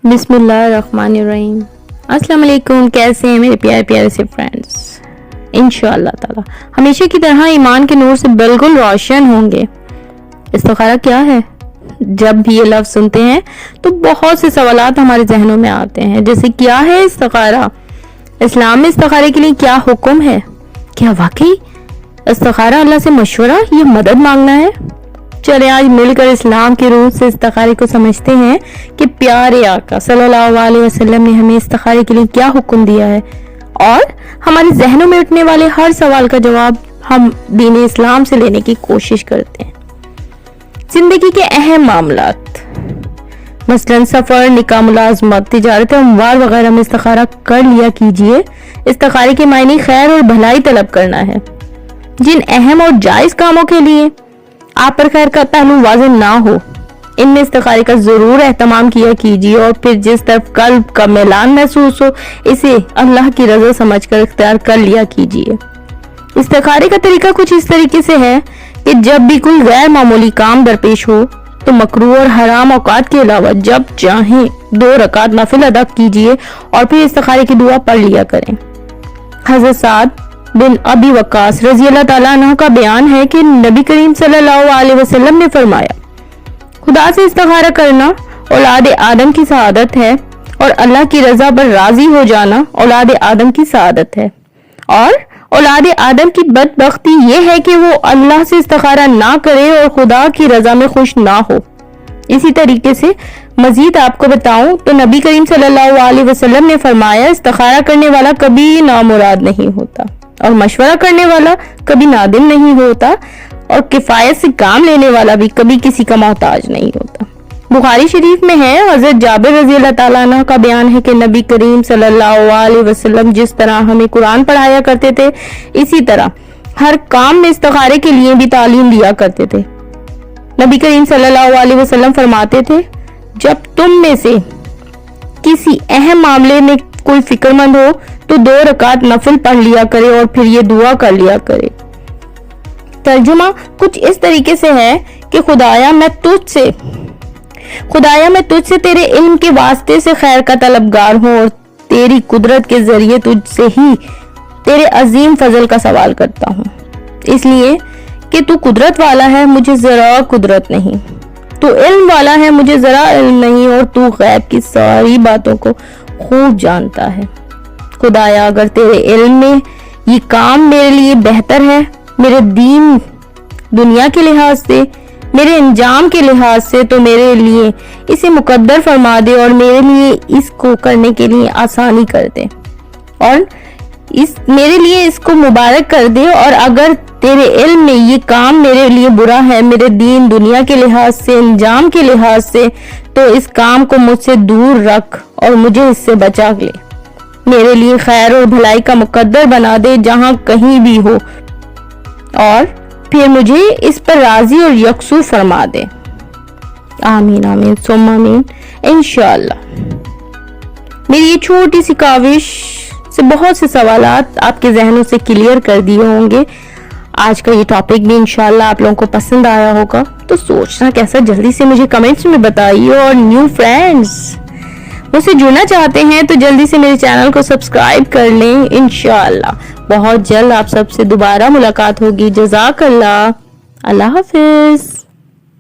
बिस्मिल्लाहिर्रहमानिर्रहीम। अस्सलाम वालेकुम। कैसे हैं मेरे प्यारे प्यारे से फ्रेंड्स? इंशाअल्लाह ताला हमेशा की तरह ईमान के नूर से बिल्कुल रोशन होंगे। इस्तिखारा क्या है? जब भी ये लफ्ज़ सुनते हैं तो बहुत से सवालात हमारे जहनों में आते हैं, जैसे क्या है इस्तिखारा, इस्लाम में इस्तिखारे के लिए क्या हुक्म है, क्या वाकई इस्तिखारा अल्लाह से मशवरा या मदद मांगना है? चले आज मिलकर इस्लाम की रूह से इस्तिखारे को समझते हैं कि प्यारे आका सल्लल्लाहु अलैहि वसल्लम ने हमें इस्तिखारे के लिए क्या हुक्म दिया है और हमारे जहनों में उठने वाले हर सवाल का जवाब हम दीन इस्लाम से लेने की कोशिश करते हैं। जिंदगी के अहम मामलात मसलन सफर, निकाह, मुलाजमत, तिजारत, अमवार वगैरह में इस्तिखारा कर लिया कीजिए। इस्तिखारे के मायने खैर और भलाई तलब करना है। जिन अहम और जायज कामों के लिए आप पर खैर का पहलू वाज़ेह ना हो, इनमें इस्तिखारे का जरूर एहतमाम किया कीजिए और फिर जिस तरफ कल्ब का मैलान महसूस हो इसे अल्लाह की रजा समझकर इख्तियार कर लिया कीजिए। इस्तिखारे का तरीका कुछ इस तरीके से है कि जब भी कोई गैर मामूली काम दरपेश हो तो मकरूह और हराम औकात के अलावा जब चाहें 2 रकात नफिल अदा कीजिए और फिर इस्तिखारे की दुआ पढ़ लिया करें। हज़रत साद बिन अबी वक्कास रज़ी अल्लाह ताला अन्हु का बयान है कि नबी करीम सल्लल्लाहु अलैहि वसल्लम ने फरमाया, खुदा से इस्तिखारा करना औलाद आदम की सआदत है और अल्लाह की रजा पर राजी हो जाना औलाद आदम की सआदत है, और औलाद आदम की बदबख्ती ये है कि वो अल्लाह से इस्तिखारा ना करे और खुदा की रजा में खुश ना हो। इसी tariके से मजीद आपको बताऊं तो नबी करीम सल्लल्लाहु अलैहि वसल्लम ने फरमाया, इस्तिखारा करने वाला कभी नामुराद नहीं होता और मशवरा करने वाला कभी नादिम नहीं होता और किफायत से काम लेने वाला भी कभी किसी का मोहताज नहीं होता। बुखारी शरीफ में है, हजरत जाबिर रज़ी अल्लाह ताला अन्हु का बयान है कि नबी करीम सल्लल्लाहु अलैहि वसल्लम जिस तरह हमें कुरान पढ़ाया करते थे इसी तरह हर काम में इस्तिखारे के लिए भी तालीम दिया करते थे। नबी करीम सल्लल्लाहु अलैहि वसल्लम फरमाते थे, जब तुम में से किसी अहम मामले में कोई फिक्रमंद हो तो 2 रकात नफिल पढ़ लिया करे और फिर ये दुआ कर लिया करे। तर्जुमा कुछ इस तरीके से है कि खुदाया मैं तुझसे तेरे इल्म के वास्ते से खैर का तलबगार हूँ और तेरी कुदरत के जरिए तुझसे ही तेरे अजीम फजल का सवाल करता हूँ, इसलिए कि तू कुदरत वाला है, मुझे जरा कुदरत नहीं, तू इल्म वाला है, मुझे जरा इल्म नहीं, और तू गैब की सारी बातों को खूब जानता है। खुदाया अगर तेरे इल्म में ये काम मेरे लिए बेहतर है, मेरे दीन दुनिया के लिहाज से, मेरे अंजाम के लिहाज से, तो मेरे लिए इसे मुकद्दर फरमा दे और मेरे लिए इसको करने के लिए आसानी कर दे और मेरे लिए इसको मुबारक कर दे। और अगर तेरे इल्म में ये काम मेरे लिए बुरा है, मेरे दीन दुनिया के लिहाज से, अंजाम के लिहाज से, तो इस काम को मुझसे दूर रख और मुझे इससे बचा ले। मेरे लिए खैर और भलाई का मुकद्दर बना दे जहां कहीं भी हो और फिर मुझे इस पर राजी और यकसू फरमा दे। आमीन आमीन सुम्मा आमीन इंशाअल्लाह। मेरी ये छोटी सी काविश से बहुत से सवालात आपके जहनों से क्लियर कर दिए होंगे। आज का ये टॉपिक भी इंशाअल्लाह आप लोगों को पसंद आया होगा, तो सोचना कैसा जल्दी से मुझे कमेंट्स में बताइए। और न्यू फ्रेंड्स मुझसे जुड़ना चाहते हैं तो जल्दी से मेरे चैनल को सब्सक्राइब कर लें। इंशाअल्लाह बहुत जल्द आप सबसे दोबारा मुलाकात होगी। जज़ाकल्लाह। अल्लाह हाफिज।